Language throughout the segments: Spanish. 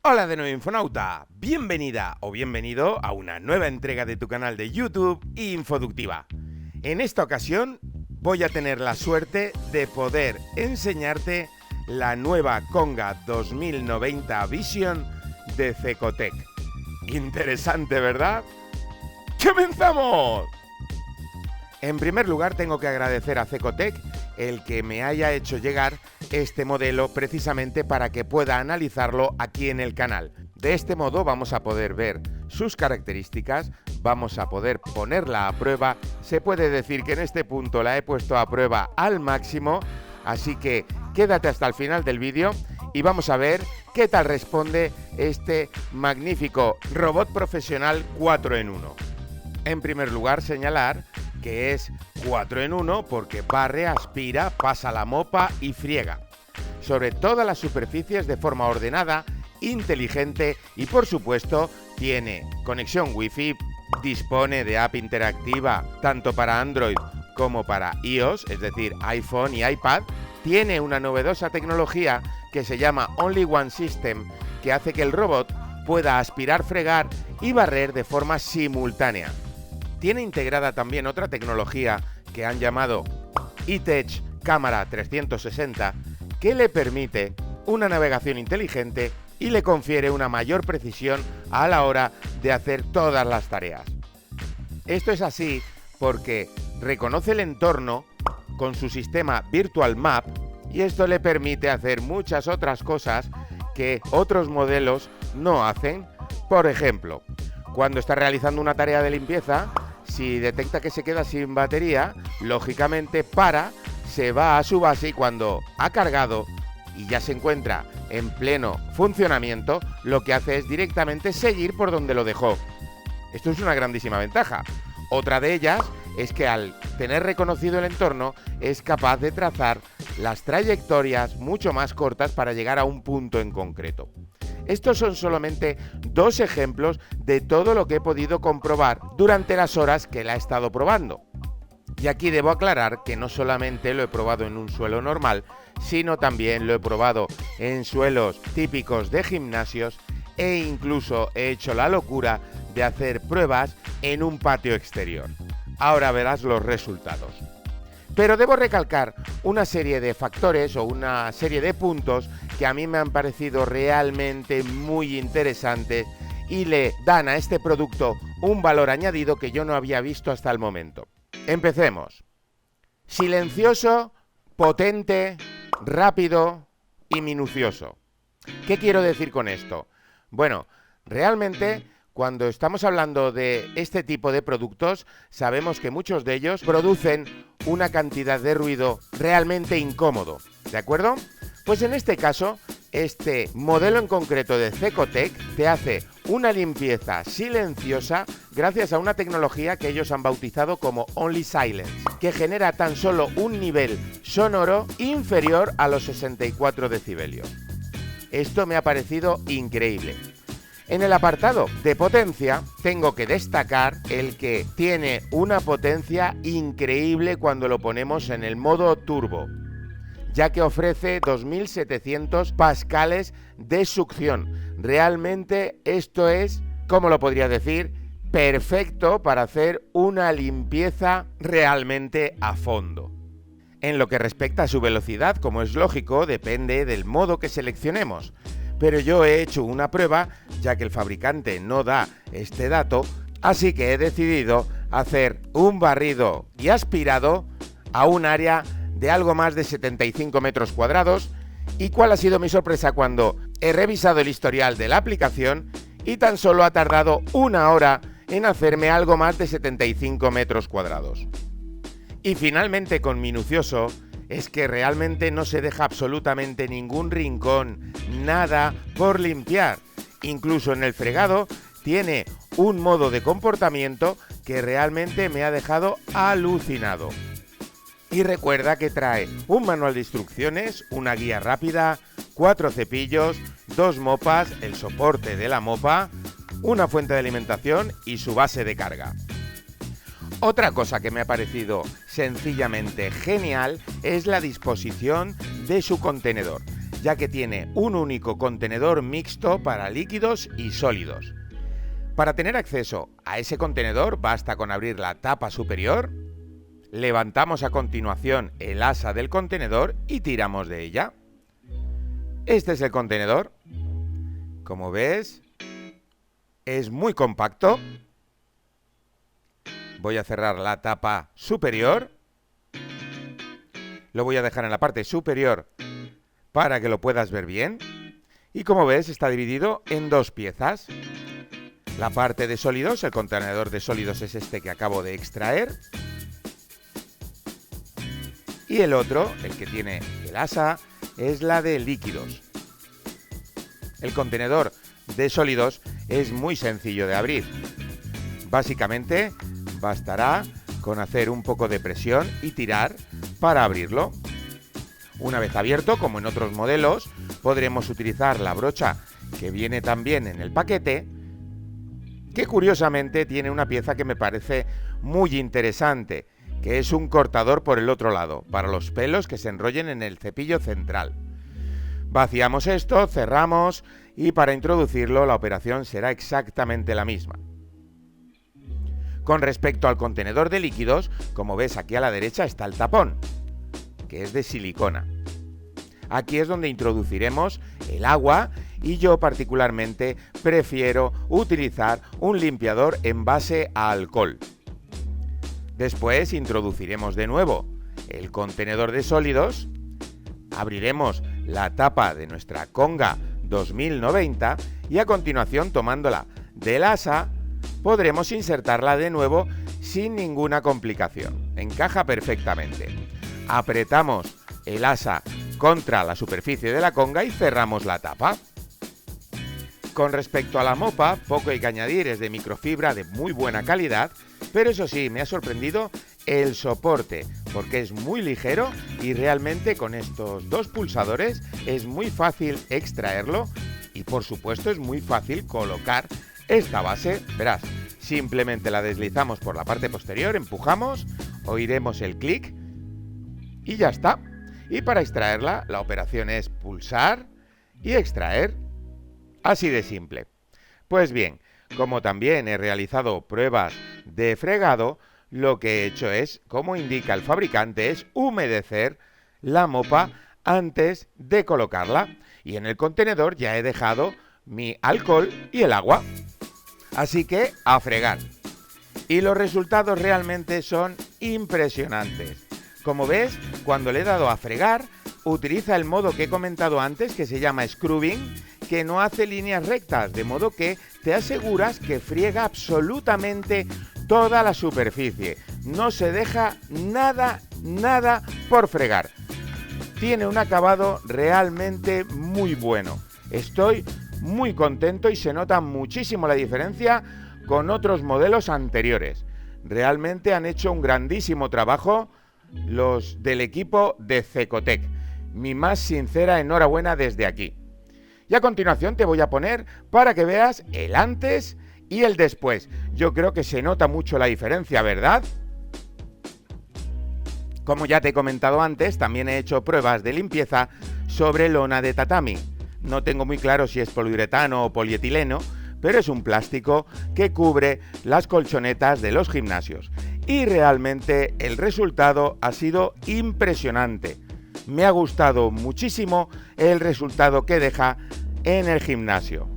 Hola de nuevo Infonauta, bienvenida o bienvenido a una nueva entrega de tu canal de YouTube Infoductiva. En esta ocasión voy a tener la suerte de poder enseñarte la nueva Konga 2090 Vision de Cecotec. Interesante, ¿verdad? ¡Comenzamos! En primer lugar tengo que agradecer a Cecotec el que me haya hecho llegar este modelo precisamente para que pueda analizarlo aquí en el canal. De este modo vamos a poder ver sus características, vamos a poder ponerla a prueba. Se puede decir que en este punto la he puesto a prueba al máximo, así que quédate hasta el final del vídeo y vamos a ver qué tal responde este magnífico robot profesional 4 en 1. En primer lugar, señalar que es 4 en 1 porque barre, aspira, pasa la mopa y friega sobre todas las superficies de forma ordenada, inteligente y por supuesto tiene conexión Wi-Fi, dispone de app interactiva tanto para Android como para iOS, es decir, iPhone y iPad. Tiene una novedosa tecnología que se llama Only One System, que hace que el robot pueda aspirar, fregar y barrer de forma simultánea. Tiene integrada también otra tecnología que han llamado eTouch Cámara 360, que le permite una navegación inteligente y le confiere una mayor precisión a la hora de hacer todas las tareas. Esto es así porque reconoce el entorno con su sistema Virtual Map y esto le permite hacer muchas otras cosas que otros modelos no hacen. Por ejemplo, cuando está realizando una tarea de limpieza, si detecta que se queda sin batería, lógicamente se va a su base y cuando ha cargado y ya se encuentra en pleno funcionamiento, lo que hace es directamente seguir por donde lo dejó. Esto es una grandísima ventaja. Otra de ellas es que al tener reconocido el entorno es capaz de trazar las trayectorias mucho más cortas para llegar a un punto en concreto. Estos son solamente dos ejemplos de todo lo que he podido comprobar durante las horas que la he estado probando. Y aquí debo aclarar que no solamente lo he probado en un suelo normal, sino también lo he probado en suelos típicos de gimnasios e incluso he hecho la locura de hacer pruebas en un patio exterior. Ahora verás los resultados. Pero debo recalcar una serie de factores o una serie de puntos que a mí me han parecido realmente muy interesantes y le dan a este producto un valor añadido que yo no había visto hasta el momento. Empecemos. Silencioso, potente, rápido y minucioso. ¿Qué quiero decir con esto? Bueno, realmente cuando estamos hablando de este tipo de productos, sabemos que muchos de ellos producen una cantidad de ruido realmente incómodo, ¿de acuerdo? Pues en este caso, este modelo en concreto de Cecotec te hace una limpieza silenciosa gracias a una tecnología que ellos han bautizado como Only Silence, que genera tan solo un nivel sonoro inferior a los 64 decibelios. Esto me ha parecido increíble. En el apartado de potencia, tengo que destacar el que tiene una potencia increíble cuando lo ponemos en el modo turbo, ya que ofrece 2700 pascales de succión. Realmente esto es, ¿cómo lo podría decir?, perfecto para hacer una limpieza realmente a fondo. En lo que respecta a su velocidad, como es lógico, depende del modo que seleccionemos. Pero yo he hecho una prueba, ya que el fabricante no da este dato, así que he decidido hacer un barrido y aspirado a un área de algo más de 75 metros cuadrados. ¿Y cuál ha sido mi sorpresa cuando he revisado el historial de la aplicación y tan solo ha tardado una hora en hacerme algo más de 75 metros cuadrados? Y finalmente con minucioso, es que realmente no se deja absolutamente ningún rincón, nada por limpiar. Incluso en el fregado tiene un modo de comportamiento que realmente me ha dejado alucinado. Y recuerda que trae un manual de instrucciones, una guía rápida, 4 cepillos, 2 mopas, el soporte de la mopa, una fuente de alimentación y su base de carga. Otra cosa que me ha parecido sencillamente genial es la disposición de su contenedor. ya que tiene un único contenedor mixto para líquidos y sólidos. Para tener acceso a ese contenedor basta con abrir la tapa superior, levantamos a continuación el asa del contenedor y tiramos de ella. Este es el contenedor. Como ves, es muy compacto. Voy a cerrar la tapa superior. Lo voy a dejar en la parte superior para que lo puedas ver bien. Y como ves, está dividido en dos piezas. La parte de sólidos, el contenedor de sólidos es este que acabo de extraer. Y el otro, el que tiene el asa, es la de líquidos. El contenedor de sólidos es muy sencillo de abrir. Básicamente, bastará con hacer un poco de presión y tirar para abrirlo. Una vez abierto, como en otros modelos, podremos utilizar la brocha que viene también en el paquete, que curiosamente tiene una pieza que me parece muy interesante, que es un cortador por el otro lado, para los pelos que se enrollen en el cepillo central. Vaciamos esto, cerramos y para introducirlo la operación será exactamente la misma. Con respecto al contenedor de líquidos, como ves aquí a la derecha está el tapón, que es de silicona. Aquí es donde introduciremos el agua y yo particularmente prefiero utilizar un limpiador en base a alcohol. Después introduciremos de nuevo el contenedor de sólidos, abriremos la tapa de nuestra Conga 2090 y a continuación, tomándola del asa, podremos insertarla de nuevo sin ninguna complicación. Encaja perfectamente. Apretamos el asa contra la superficie de la conga y cerramos la tapa. Con respecto a la mopa, poco hay que añadir, es de microfibra de muy buena calidad, pero eso sí, me ha sorprendido el soporte, porque es muy ligero y realmente con estos dos pulsadores es muy fácil extraerlo y por supuesto es muy fácil colocar esta base. Verás, simplemente la deslizamos por la parte posterior, empujamos, oiremos el clic y ya está. Y para extraerla, la operación es pulsar y extraer. Así de simple. Pues bien, como también he realizado pruebas de fregado, lo que he hecho es, como indica el fabricante, es humedecer la mopa antes de colocarla. Y en el contenedor ya he dejado mi alcohol y el agua. Así que a fregar. Y los resultados realmente son impresionantes. Como ves, cuando le he dado a fregar, utiliza el modo que he comentado antes, que se llama scrubbing, que no hace líneas rectas, de modo que te aseguras que friega absolutamente toda la superficie. No se deja nada por fregar. Tiene un acabado realmente muy bueno. Estoy muy contento y se nota muchísimo la diferencia con otros modelos anteriores. Realmente han hecho un grandísimo trabajo los del equipo de Cecotec. Mi más sincera enhorabuena desde aquí. Y a continuación te voy a poner para que veas el antes y el después. Yo creo que se nota mucho la diferencia, ¿verdad? Como ya te he comentado antes, también he hecho pruebas de limpieza sobre lona de tatami. No tengo muy claro si es poliuretano o polietileno, pero es un plástico que cubre las colchonetas de los gimnasios. Y realmente el resultado ha sido impresionante. Me ha gustado muchísimo el resultado que deja en el gimnasio.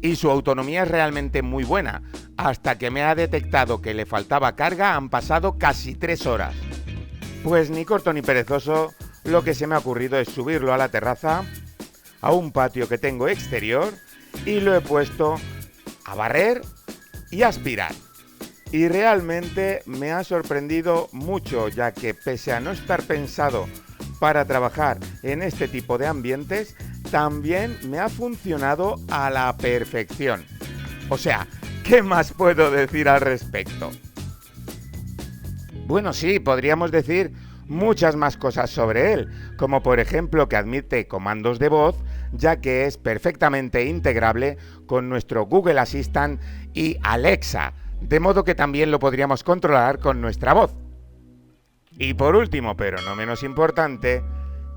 Y su autonomía es realmente muy buena. Hasta que me ha detectado que le faltaba carga han pasado casi 3 horas. Pues ni corto ni perezoso, lo que se me ha ocurrido es subirlo a la terraza, a un patio que tengo exterior, y lo he puesto a barrer y aspirar. Y realmente me ha sorprendido mucho, ya que pese a no estar pensado para trabajar en este tipo de ambientes, también me ha funcionado a la perfección. O sea, ¿qué más puedo decir al respecto? Bueno, sí, podríamos decir muchas más cosas sobre él, como por ejemplo que admite comandos de voz, ya que es perfectamente integrable con nuestro Google Assistant y Alexa, de modo que también lo podríamos controlar con nuestra voz. Y por último, pero no menos importante,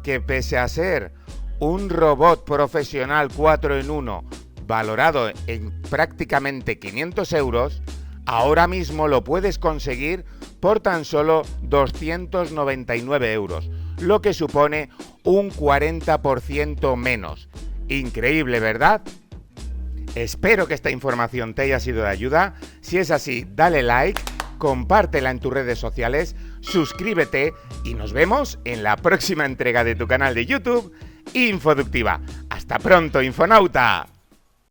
que pese a ser un robot profesional 4 en 1 valorado en prácticamente 500 euros, ahora mismo lo puedes conseguir por tan solo 299 euros, lo que supone un 40% menos. Increíble, ¿verdad? Espero que esta información te haya sido de ayuda. Si es así, dale like, compártela en tus redes sociales, suscríbete y nos vemos en la próxima entrega de tu canal de YouTube, Infoductiva. ¡Hasta pronto, Infonauta!